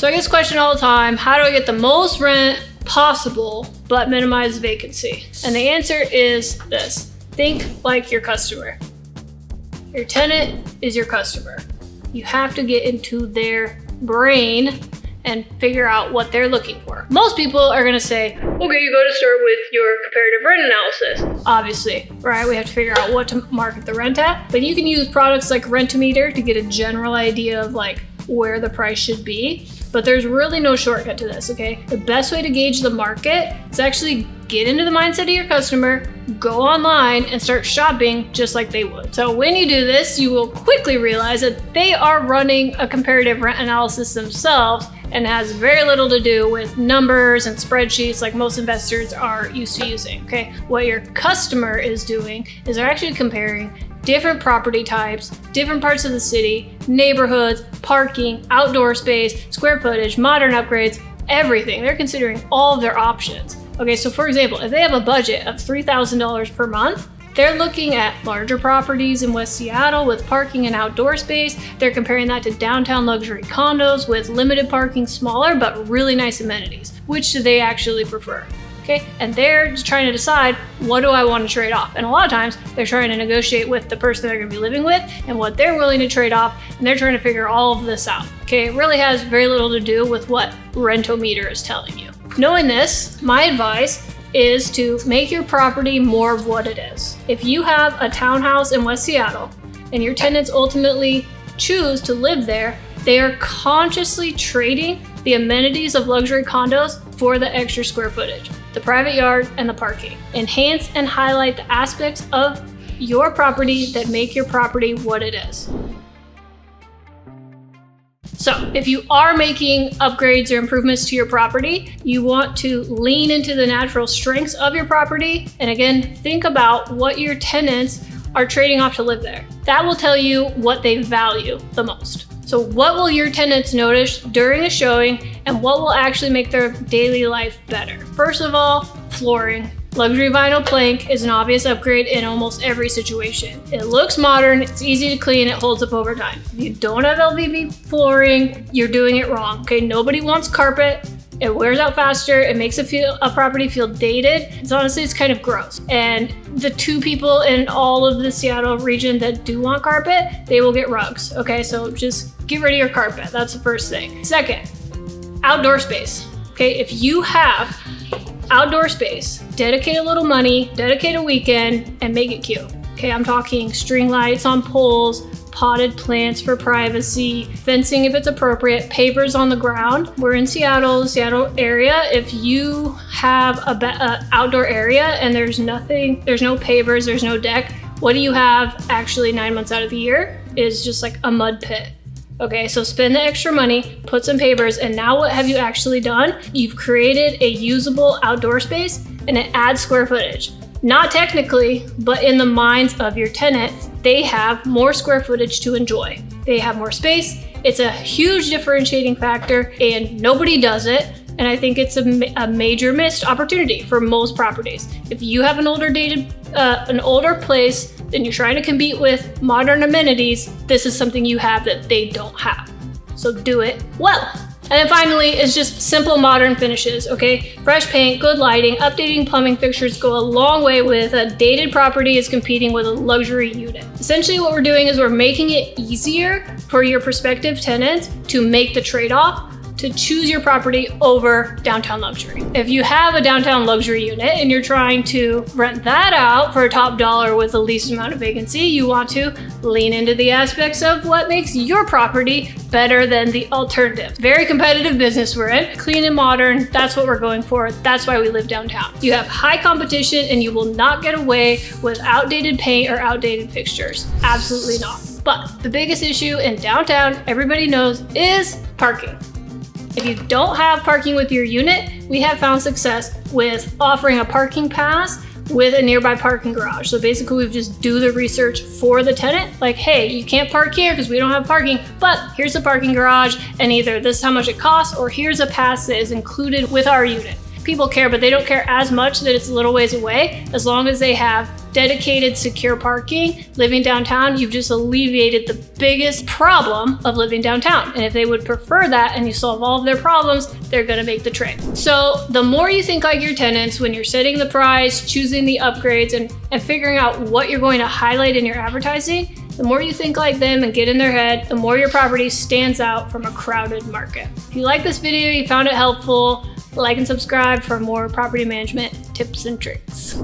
So I get this question all the time, how do I get the most rent possible but minimize vacancy? And the answer is this: think like your customer. Your tenant is your customer. You have to get into their brain and figure out what they're looking for. Most people are gonna say, okay, you go to start with your comparative rent analysis. Obviously, right? We have to figure out what to market the rent at, but you can use products like Rent-O-Meter to get a general idea of like where the price should be. But there's really no shortcut to this, okay? The best way to gauge the market is actually get into the mindset of your customer, go online and start shopping just like they would. So when you do this, you will quickly realize that they are running a comparative rent analysis themselves and has very little to do with numbers and spreadsheets like most investors are used to using, okay? What your customer is doing is they're actually comparing different property types, different parts of the city, neighborhoods, parking, outdoor space, square footage, modern upgrades, everything. They're considering all of their options. Okay, so for example, if they have a budget of $3,000 per month, they're looking at larger properties in West Seattle with parking and outdoor space. They're comparing that to downtown luxury condos with limited parking, smaller, but really nice amenities. Which do they actually prefer? Okay, and they're just trying to decide, what do I want to trade off? And a lot of times they're trying to negotiate with the person they're going to be living with and what they're willing to trade off, and they're trying to figure all of this out. Okay, it really has very little to do with what Rent-O-Meter is telling you. Knowing this, my advice is to make your property more of what it is. If you have a townhouse in West Seattle and your tenants ultimately choose to live there, they are consciously trading the amenities of luxury condos for the extra square footage, the private yard, and the parking. Enhance and highlight the aspects of your property that make your property what it is. So if you are making upgrades or improvements to your property, you want to lean into the natural strengths of your property. And again, think about what your tenants are trading off to live there. That will tell you what they value the most. So what will your tenants notice during a showing and what will actually make their daily life better? First of all, flooring. Luxury vinyl plank is an obvious upgrade in almost every situation. It looks modern, it's easy to clean, it holds up over time. If you don't have LVP flooring, you're doing it wrong, okay? Nobody wants carpet. It wears out faster, it makes a property feel dated. It's kind of gross. And the two people in all of the Seattle region that do want carpet, they will get rugs, okay? So just get rid of your carpet, that's the first thing. Second, outdoor space, okay? If you have outdoor space, dedicate a little money, dedicate a weekend, and make it cute. Okay, I'm talking string lights on poles, potted plants for privacy, fencing if it's appropriate, pavers on the ground. We're in Seattle, area. If you have a outdoor area and there's no pavers, there's no deck, what do you have actually 9 months out of the year is just like a mud pit. Okay, so spend the extra money, put some pavers, and now what have you actually done? You've created a usable outdoor space and it adds square footage. Not technically, but in the minds of your tenant, they have more square footage to enjoy. They have more space. It's a huge differentiating factor and nobody does it. And I think it's a major missed opportunity for most properties. If you have an older place, then you're trying to compete with modern amenities, this is something you have that they don't have. So do it well. And then finally is just simple modern finishes, okay? Fresh paint, good lighting, updating plumbing fixtures go a long way with a dated property is competing with a luxury unit. Essentially what we're doing is we're making it easier for your prospective tenants to make the trade-off to choose your property over downtown luxury. If you have a downtown luxury unit and you're trying to rent that out for a top dollar with the least amount of vacancy, you want to lean into the aspects of what makes your property better than the alternative. Very competitive business we're in. Clean and modern, that's what we're going for. That's why we live downtown. You have high competition and you will not get away with outdated paint or outdated fixtures. Absolutely not. But the biggest issue in downtown, everybody knows, is parking. If you don't have parking with your unit, we have found success with offering a parking pass with a nearby parking garage. So basically we just do the research for the tenant, like, hey, you can't park here because we don't have parking, but here's a parking garage and either this is how much it costs or here's a pass that is included with our unit. people care, but they don't care as much that it's a little ways away. As long as they have dedicated, secure parking, living downtown, you've just alleviated the biggest problem of living downtown. And if they would prefer that and you solve all of their problems, they're gonna make the trade. So the more you think like your tenants when you're setting the price, choosing the upgrades, and figuring out what you're going to highlight in your advertising, the more you think like them and get in their head, the more your property stands out from a crowded market. If you like this video, you found it helpful, like and subscribe for more property management tips and tricks.